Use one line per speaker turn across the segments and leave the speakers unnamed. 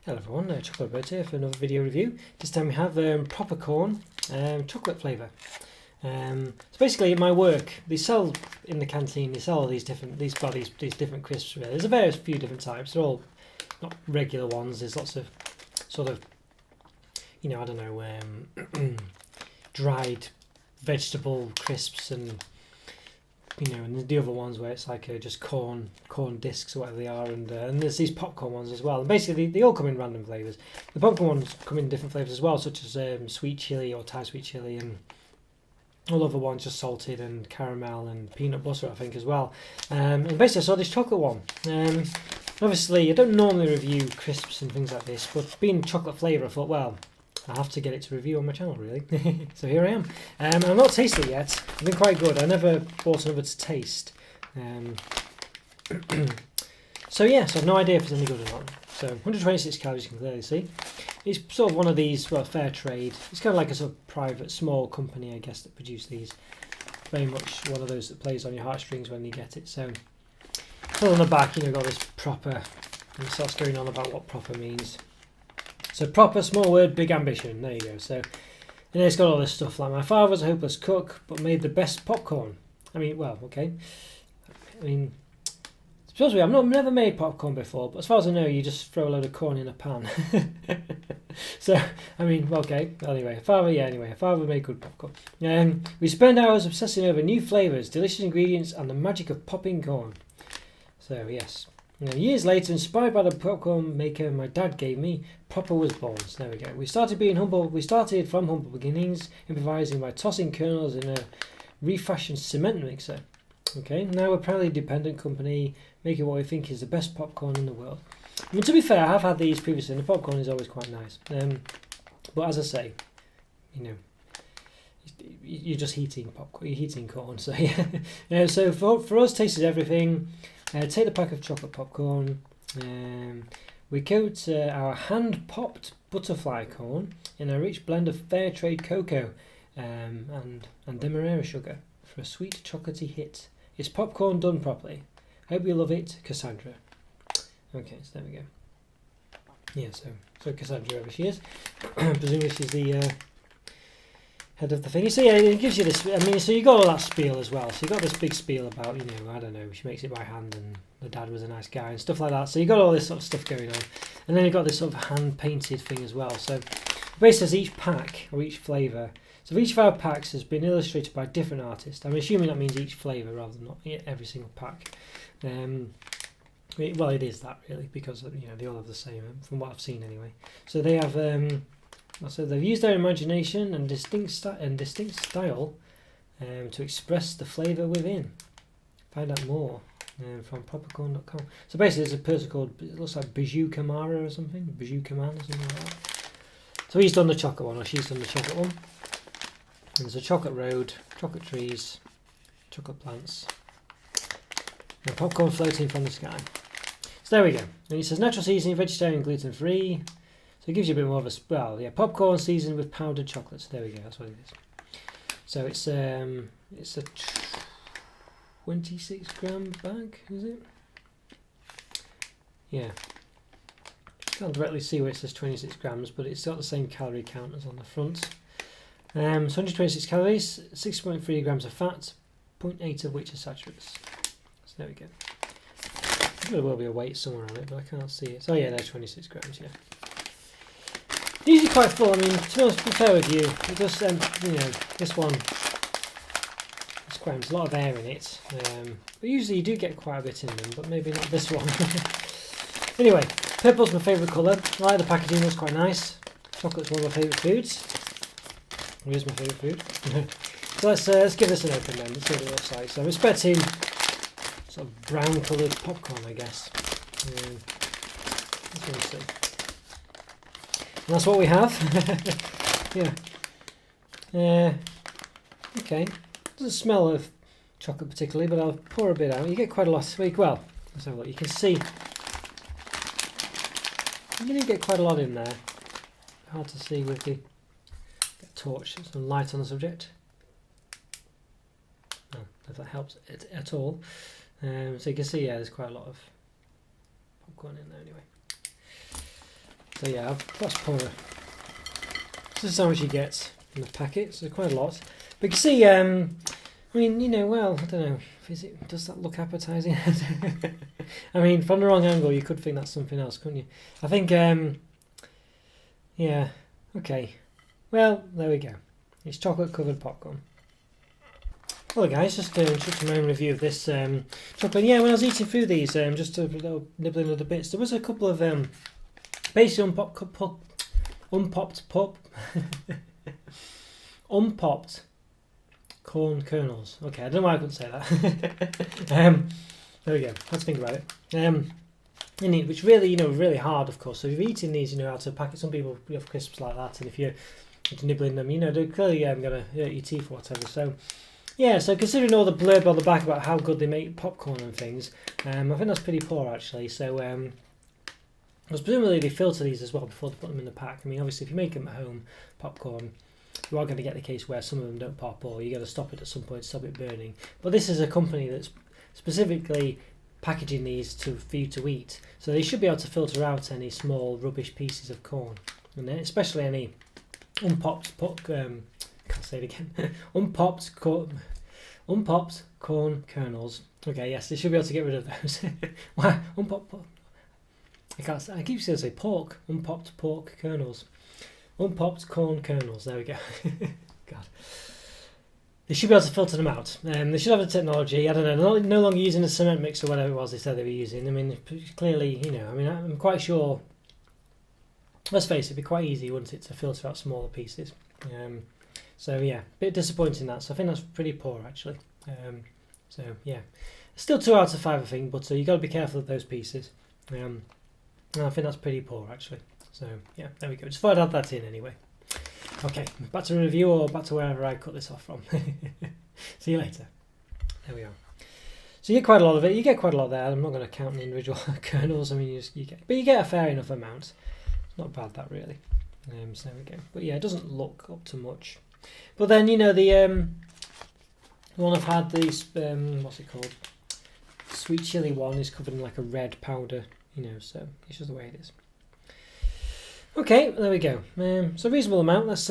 Hello everyone, Roberto here for another video review. This time we have proper corn, chocolate flavour. So basically at my work, they sell in the canteen, they sell all these different crisps. Really. There's a various few different types. They're all not regular ones. There's lots of sort of, you know, I don't know, dried vegetable crisps and, you know, and the other ones where it's like just corn discs or whatever they are, and there's these popcorn ones as well. And basically, they all come in random flavours. The popcorn ones come in different flavours as well, such as sweet chili or Thai sweet chili, and all other ones just salted and caramel and peanut butter, I think, as well. And basically, I saw this chocolate one. Obviously, I don't normally review crisps and things like this, but being chocolate flavour, I thought, well, I have to get it to review on my channel, really. So here I am. I've not tasted it yet. It's been quite good. I never bought another to taste. So yeah, so I've no idea if it's any good or not. So 126 calories, you can clearly see. It's sort of one of these, well, fair trade. It's kind of like a sort of private, small company, I guess, that produce these. Very much one of those that plays on your heartstrings when you get it. So on the back, you know, got this proper, and it starts going on about what proper means. So proper, small word, big ambition. There you go. So, and it's got all this stuff like, my father was a hopeless cook, but made the best popcorn. I mean, well, okay. I mean, supposedly I've never made popcorn before, but as far as I know, you just throw a load of corn in a pan. So, I mean, okay. Anyway, father made good popcorn. We spend hours obsessing over new flavours, delicious ingredients, and the magic of popping corn. So, yes. Years later, inspired by the popcorn maker my dad gave me, Proper was born. So there we go. We started from humble beginnings, improvising by tossing kernels in a refashioned cement mixer. Okay, now we're a proudly dependent company, making what we think is the best popcorn in the world. I mean, to be fair, I have had these previously, and the popcorn is always quite nice. But as I say, you know, you're just heating popcorn, you're heating corn. So yeah. So for us, taste is everything. Take the pack of chocolate popcorn. We coat our hand-popped butterfly corn in a rich blend of fair trade cocoa and demerara sugar for a sweet chocolatey hit. It's popcorn done properly. Hope you love it, Cassandra. Okay, so there we go. Yeah, so Cassandra, whoever she is, presumably she's the head of the thing. So yeah, it gives you this. I mean, so you got all that spiel as well. So you got this big spiel about, you know, I don't know, she makes it by hand, and the dad was a nice guy and stuff like that. So you got all this sort of stuff going on, and then you got this sort of hand painted thing as well. So basically, says each pack or each flavour. So each of our packs has been illustrated by a different artist. I'm assuming that means each flavour rather than not every single pack. Well, it is that really, because you know they all have the same from what I've seen anyway. So they have. So they've used their imagination and distinct style to express the flavour within. Find out more from propercorn.com. So basically, there's a person called, it looks like Bijou Kamara or something, Bijou Kaman or something like that. So he's done the chocolate one, or she's done the chocolate one. And there's a chocolate road, chocolate trees, chocolate plants, and popcorn floating from the sky. So there we go. And it says natural seasoning, vegetarian, gluten free. So it gives you a bit more of a, well, yeah, popcorn seasoned with powdered chocolate. So there we go, that's what it is. So it's a 26 gram bag, is it? Yeah. Can't directly see where it says 26 grams, but it's got the same calorie count as on the front. So 126 calories, 6.3 grams of fat, 0.8 of which are saturates. So there we go. There will be a weight somewhere on it, but I can't see it. So yeah, there's 26 grams, yeah. Usually quite full. I mean, to be fair with you, it does, you know, this one, this grams, a lot of air in it. But usually you do get quite a bit in them, but maybe not this one. Anyway, purple's my favourite colour. I like the packaging, looks quite nice. Chocolate's one of my favourite foods. Here's my favourite food. So let's give this an open then. Let's see what it looks like. So I'm expecting sort of brown coloured popcorn, I guess. Let's really see. And that's what we have. Yeah. Okay. Doesn't smell of chocolate particularly, but I'll pour a bit out. You get quite a lot. Well, let's have a look. You can see. You do get quite a lot in there. Hard to see with the torch. Some light on the subject. Oh, if that helps at all. So you can see, yeah, there's quite a lot of popcorn in there anyway. So yeah, let's pour it. This is how much you get in the packet, so quite a lot. But you can see, I mean, you know, well, I don't know, does that look appetising? I mean, from the wrong angle, you could think that's something else, couldn't you? I think, yeah, okay. Well, there we go. It's chocolate-covered popcorn. Well, guys, just my own review of this chocolate. Yeah, when I was eating through these, just a little nibbling of the bits, there was a couple of basically unpopped corn kernels. Okay, I don't know why I couldn't say that. There we go. Let's think about it. Which really, really hard, of course. So if you're eating these, out of a packet, some people have crisps like that, and if you're nibbling them, they're clearly going to hurt your teeth or whatever. So, yeah, so considering all the blurb on the back about how good they make popcorn and things, I think that's pretty poor, actually. So, because presumably they filter these as well before they put them in the pack. I mean, obviously, if you make them at home, popcorn, you are going to get the case where some of them don't pop, or you got to stop it at some point to stop it burning. But this is a company that's specifically packaging these for you to eat, so they should be able to filter out any small rubbish pieces of corn, and especially any unpopped can't say it again. unpopped corn kernels. Okay, yes, they should be able to get rid of those. Why unpopped? I keep saying pork. Unpopped pork kernels. Unpopped corn kernels. There we go. God. They should be able to filter them out. They should have the technology. I don't know. No longer using a cement mix or whatever it was they said they were using. I mean, clearly, I'm quite sure. Let's face it, it'd be quite easy, wouldn't it, to filter out smaller pieces. So yeah, a bit disappointing that. So I think that's pretty poor, actually. So yeah, still 2 out of 5, I think. But you got to be careful of those pieces. And I think that's pretty poor, actually. So yeah, there we go. Just thought I'd add that in anyway. Okay, back to the review, or back to wherever I cut this off from. See you later. There we are. So you get quite a lot of it. You get quite a lot there. I'm not going to count the individual kernels. I mean, you get a fair enough amount. It's not bad, that really. So there we go. But yeah, it doesn't look up to much. But then the one I've had, these what's it called? Sweet chili one is covered in like a red powder. So it's just the way it is. Okay, there we go. So reasonable amount. Let's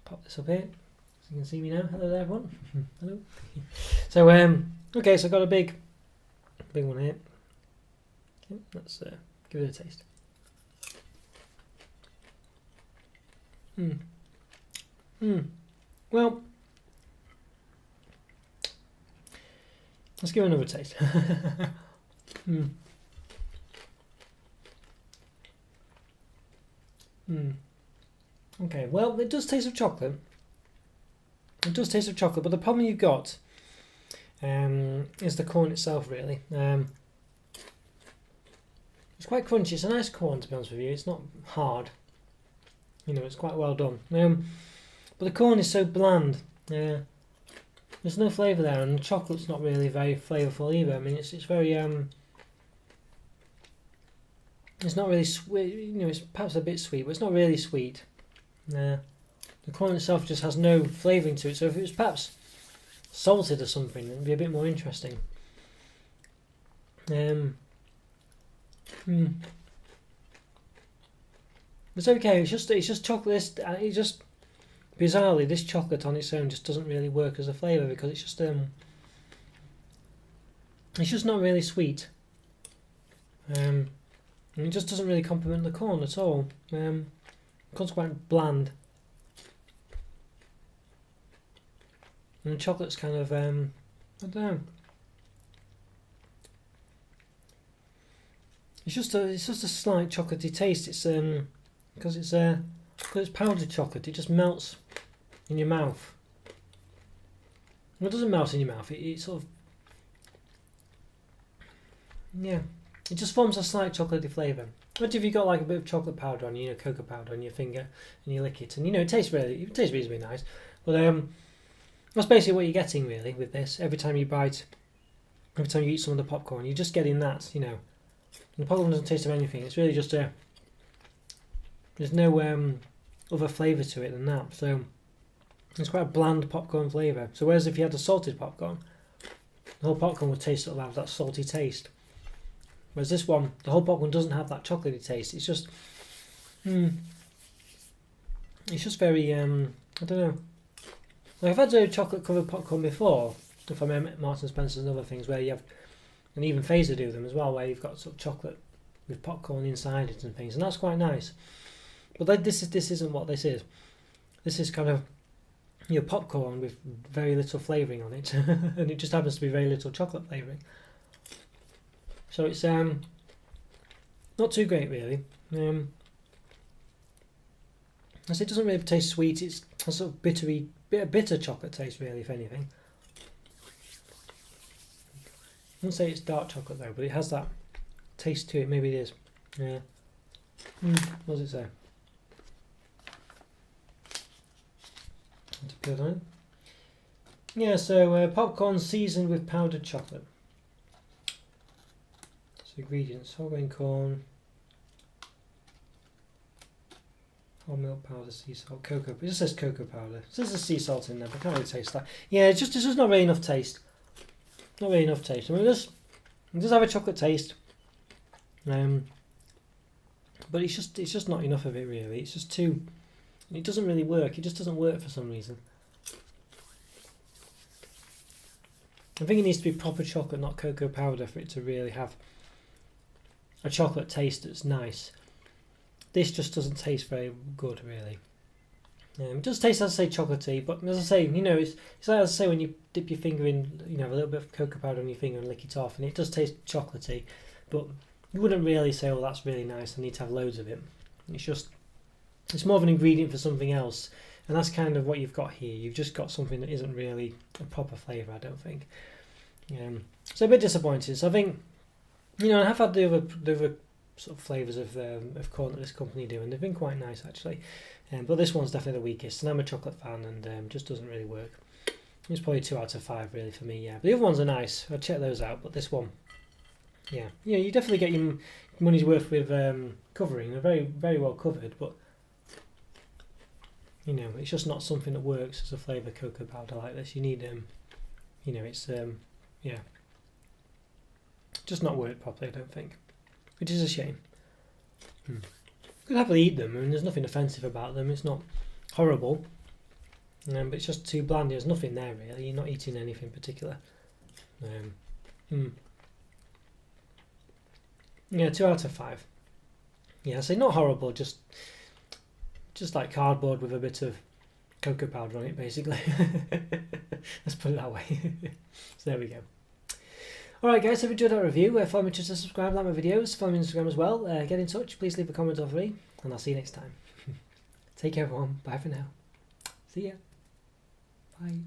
pop this up here so you can see me now. Hello there, everyone. Hello. So okay, so I've got a big one here. Okay, let's give it a taste. Well, let's give it another taste. Okay, well, it does taste of chocolate. It does taste of chocolate, but the problem you've got is the corn itself, really. It's quite crunchy. It's a nice corn, to be honest with you. It's not hard. It's quite well done. But the corn is so bland. There's no flavour there, and the chocolate's not really very flavourful either. I mean, it's very it's not really sweet. It's perhaps a bit sweet, but it's not really sweet. The corn itself just has no flavouring to it. So if it was perhaps salted or something, it'd be a bit more interesting. It's okay. It's just chocolate. It just bizarrely, this chocolate on its own just doesn't really work as a flavour, because it's just not really sweet. And it just doesn't really complement the corn at all. The corn's quite bland. And the chocolate's kind of, I don't know. It's just a slight chocolatey taste. It's because it's powdered chocolate. It just melts in your mouth. Well, it doesn't melt in your mouth. It sort of, yeah. It just forms a slight chocolatey flavour. What if you got like a bit of chocolate powder on cocoa powder on your finger, and you lick it, and it tastes reasonably nice. But that's basically what you're getting really with this. Every time you eat some of the popcorn, you're just getting that. And the popcorn doesn't taste of anything. It's really just there's no other flavour to it than that. So it's quite a bland popcorn flavour. So whereas if you had a salted popcorn, the whole popcorn would taste sort of have that salty taste. Whereas this one, the whole popcorn doesn't have that chocolatey taste. It's just It's just very, I don't know. Like I've had a chocolate covered popcorn before, from Marks and Spencer's and other things, where you have, and even Phaser do them as well, where you've got sort of chocolate with popcorn inside it and things, and that's quite nice. But this isn't what this is. This is kind of popcorn with very little flavouring on it, and it just happens to be very little chocolate flavouring. So it's not too great really. As it doesn't really taste sweet. It's a sort of bitter chocolate taste really, if anything. I wouldn't say it's dark chocolate though, but it has that taste to it. Maybe it is. Yeah. What does it say? Good on it. Yeah, so popcorn seasoned with powdered chocolate. So ingredients: whole grain corn, whole milk powder, sea salt, cocoa. It just says cocoa powder. So there's a sea salt in there, but I can't really taste that. Yeah, it's just not really enough taste. Not really enough taste. I mean, it does have a chocolate taste. But it's just not enough of it really. It's just too. It doesn't really work. It just doesn't work for some reason. I think it needs to be proper chocolate, not cocoa powder, for it to really have a chocolate taste that's nice. This just doesn't taste very good, really. It does taste, as I say, chocolatey, but as I say, it's like, as I say, when you dip your finger in, a little bit of cocoa powder on your finger and lick it off, and it does taste chocolatey, but you wouldn't really say, oh, that's really nice, I need to have loads of it. It's more of an ingredient for something else, and that's kind of what you've got here. You've just got something that isn't really a proper flavour, I don't think. So a bit disappointed. So I think, I have had the other sort of flavours of corn that this company do, and they've been quite nice actually. But this one's definitely the weakest, and I'm a chocolate fan, and just doesn't really work. It's probably 2 out of 5 really for me. Yeah, but the other ones are nice. I'd check those out, but this one, yeah, you definitely get your money's worth with covering. They're very, very well covered, but it's just not something that works as a flavour cocoa powder like this. You need it's just not worked properly, I don't think, which is a shame. Could happily eat them. I mean, there's nothing offensive about them. It's not horrible, but it's just too bland. There's nothing there really. You're not eating anything particular. Yeah, 2 out of 5. Yeah, I say not horrible. Just like cardboard with a bit of cocoa powder on it, basically. Let's put it that way. So there we go. Alright guys, if you enjoyed that review, follow me to subscribe, like my videos, follow me on Instagram as well, get in touch, please leave a comment or 3, and I'll see you next time. Take care everyone, bye for now. See ya. Bye.